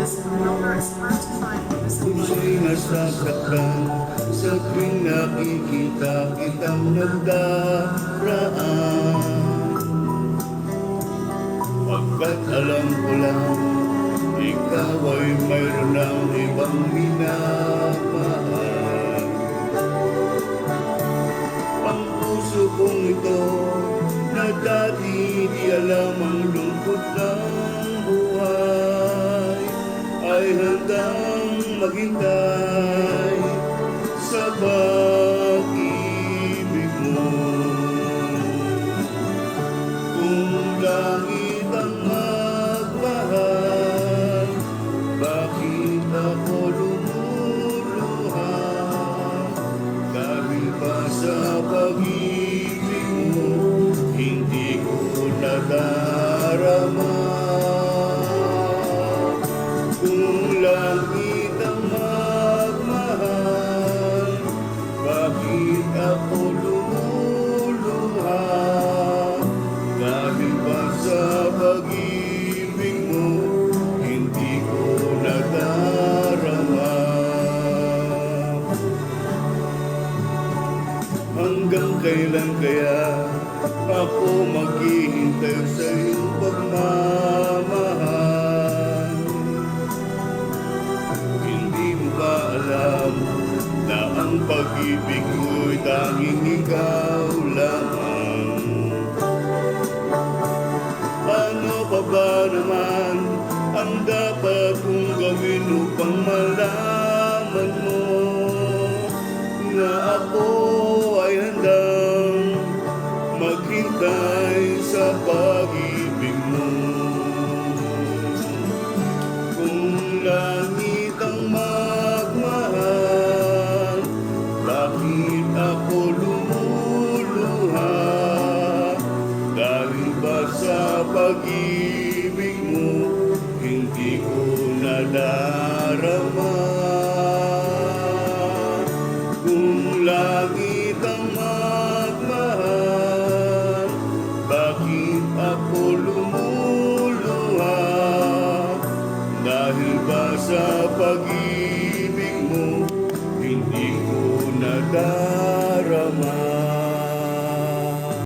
Kung siya'y nasasaktan sa tuwing nakikita kitang nagdaraan, pagkat alam ko lang ikaw ay mayroon ng ibang minamahal. Ang puso kong ito na dati di alam ang lungkot ng buhay ay handang maghintay sa pag-ibig mo. Kung langit ang magmahal, bakit ako lumuluha? Dahil ba sa pag-ibig mo, hindi ko nadarama. Kung langit ang magmahal, bakit ako lumuluha? Dahil ba sa pag-ibig mo, hindi ko nadarama. Hanggang kailan kaya ako maghihintay sa iyong pagmamahal? Hindi mo ba alam na ang pag-ibig ko'y tanging ikaw lamang? Ano pa ba naman ang dapat kong gawin upang malaman mo na ako ay handang maghintay sa pag-ibig mo? Kung langit ang magmahal, bakit ako lumuluha? Dahil ba sa pag-ibig mo, hindi ko nadarama? Kung langit ang magmahal, bakit ako lumuluha? Dahil ba sa pag-ibig mo, hindi ko nadarama?